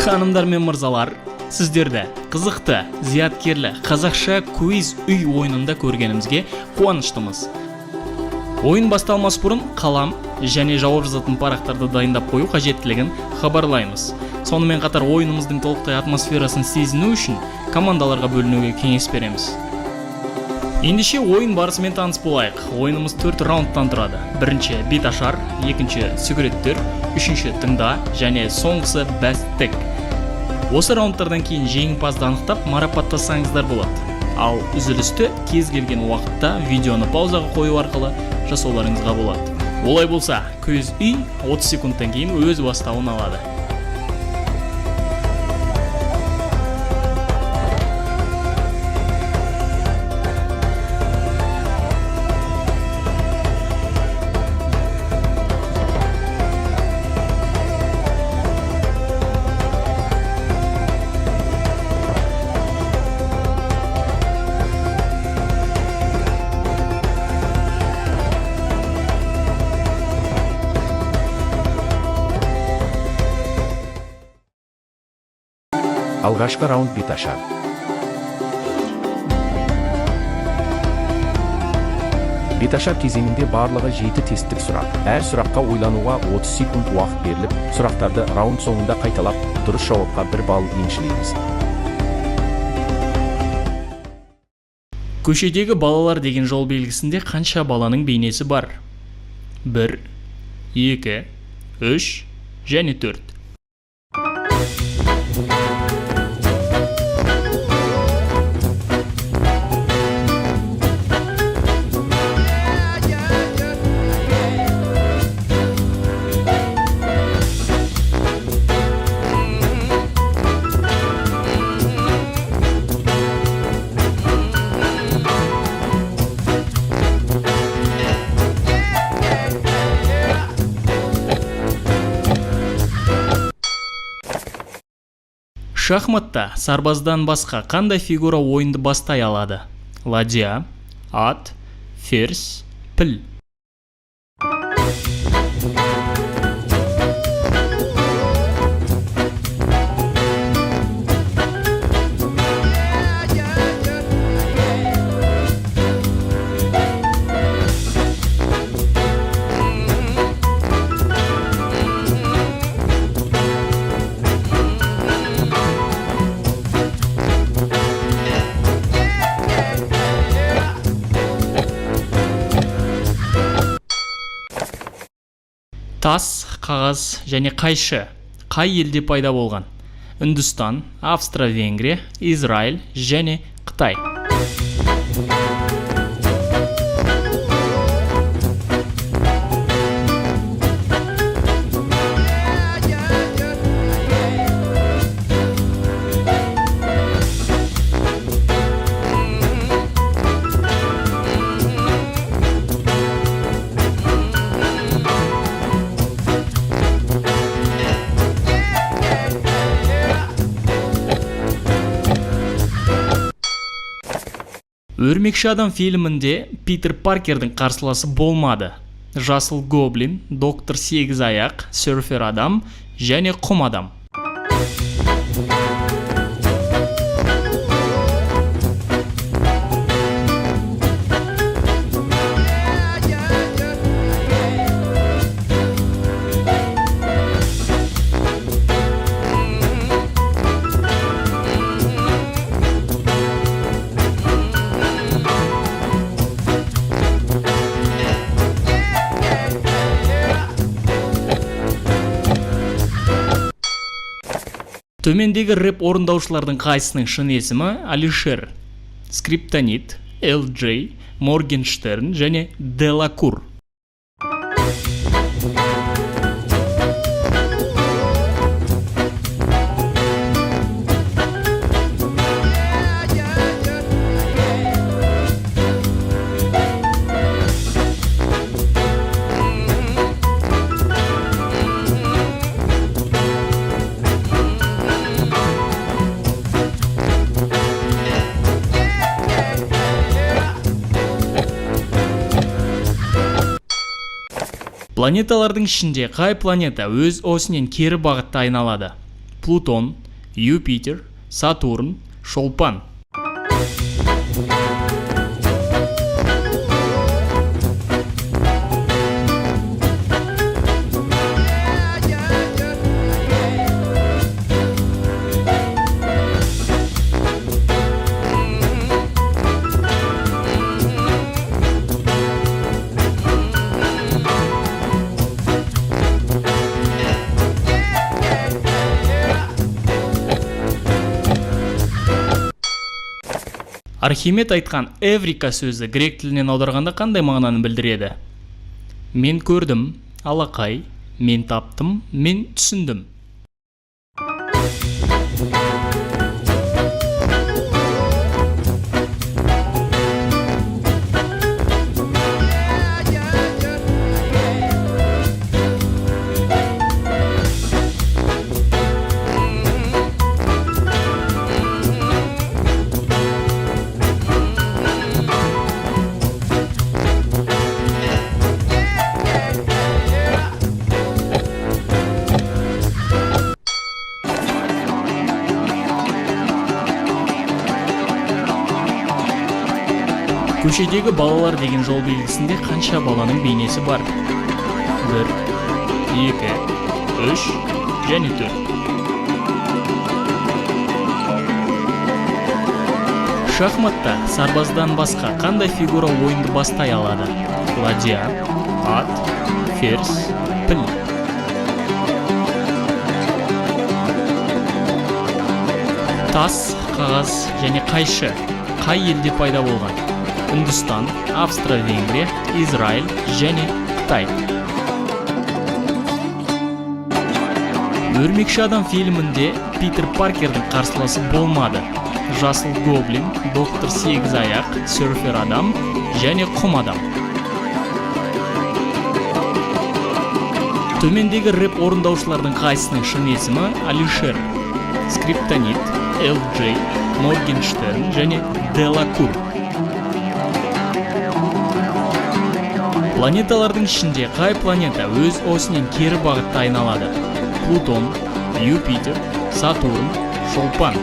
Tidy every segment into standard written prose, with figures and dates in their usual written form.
Ханымдар мен мырзалар, сіздерді қызықты, зияткерлі қазақша квиз үй ойынында көргенімізге қуаныштымыз. Ойын басталмас бұрын қалам және жауап жазатын парақтарды дайындап қою қажеттілігін хабарлаймыз. Сонымен қатар ойынымыздың толықтай атмосферасын сезіну үшін командаларға бөлінуге кеңес береміз. Ендеше ойын барысымен таныс болайық. Ойынымыз 4 раундтан тұрады. Бірінші бет ашар, екінші сүгіреттер, үшінші тыңда және соңғысы бәстік. Осы раундтардан кейін жеңімпазды анықтап марапаттасаңыздар болады. Ал үзілісті кез келген уақытта видеоны паузаға қою арқылы жасауларыңызға болады. Олай болса, квиз үй 30 секундтан кейін өз бастауын алады. Алғашқы раунд бет ашар. Бет ашар кезеңінде барлығы 7 тесттік сұрақ. Әр сұраққа ойлануға 30 секунд уақыт беріліп, сұрақтарды раунд соңында қайталап, дұрыс жауапқа 1 балл еншілейміз. Көшедегі балалар деген жол белгісінде қанша баланың бейнесі бар? 1, 2, 3 және 4. Шахматта сарбаздан басқа қандай фигура ойынды бастай алады? Ладья, ат, ферзь, піл. Тас, қағаз және қайшы қай елде пайда болған? Үндістан, Австро-Венгрия, Израиль және Қытай. Өрмекші адам фильмінде Питер Паркердің қарсыласы болмады. Жасыл гоблин, доктор 8 аяқ, серфер адам және құм адам. Төмендегі рэп орындаушылардың қайсының шын есімі Алишер, Скриптонит, LJ, Моргенштерн және Делакур. Планеталардың ішінде қай планета өз осінен кері бағытта айналады? Плутон, Юпитер, Сатурн, Шолпан. Архимед айтқан эврика сөзі грек тілінен аударғанда қандай мағынаны білдіреді? Мен көрдім, алақай, мен таптым, мен түсіндім. Көшедегі балалар деген жол белгісінде қанша баланың бейнесі бар? 1, 2, 3 және 4. Шахматта сарбаздан басқа қандай фигура ойынды бастай алады? Ладья, ат, ферзь, піл. Тас, қағаз және қайшы қай елде пайда болған? Үндістан, Австро-Венгрия, Израиль және Қытай. Өрмекші адам фильмінде Питер Паркердің қарсыласы болмады. Жасыл гоблин, доктор сегізаяқ, серфер адам және құм адам. Төмендегі рэп орындаушылардың қайсының шын есімі Алишер, Скриптонит, LJ, Моргенштерн және Делакур. Планеталардың ішінде қай планета өз осінен кері бағытта айналады? Плутон, Юпитер, Сатурн, Шолпан.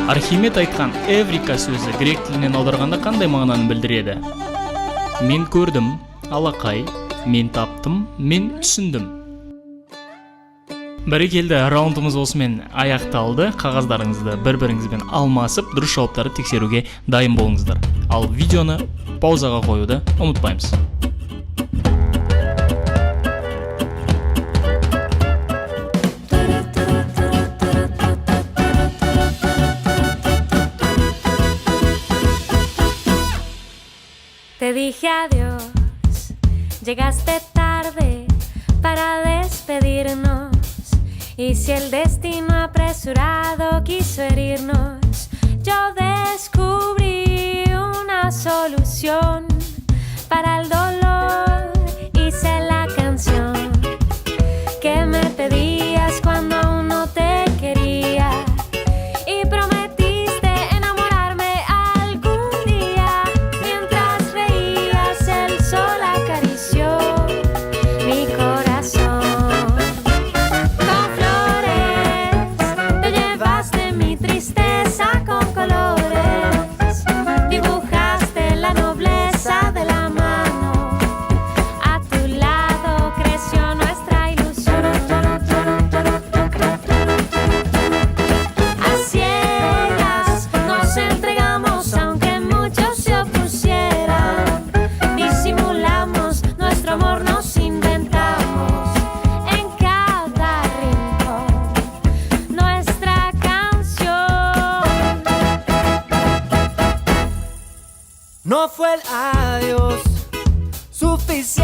Архимед айтқан эврика сөзі грек тілінен аударғанда қандай мағынаны білдіреді? Мен көрдім, алақай, мен таптым, мен түсіндім. Бәрекелді, раундымыз осымен аяқталды. Қағаздарыңызды бір-біріңізбен алмасып, дұрыс жауаптарды тексеруге дайын болыңыздар. Ал видеоны паузаға қоюды ұмытпаймыз. Te dije adiós, llegaste tarde para despedirnos. Y si el destino apresurado quiso herirnos, yo descubrí una solución para el dolor. Hice la canción que me pedías cuando aún no te quería. Y prometiste enamorarme algún día. Mientras reías el sol acarició mi corazón. No fue el adiós suficiente.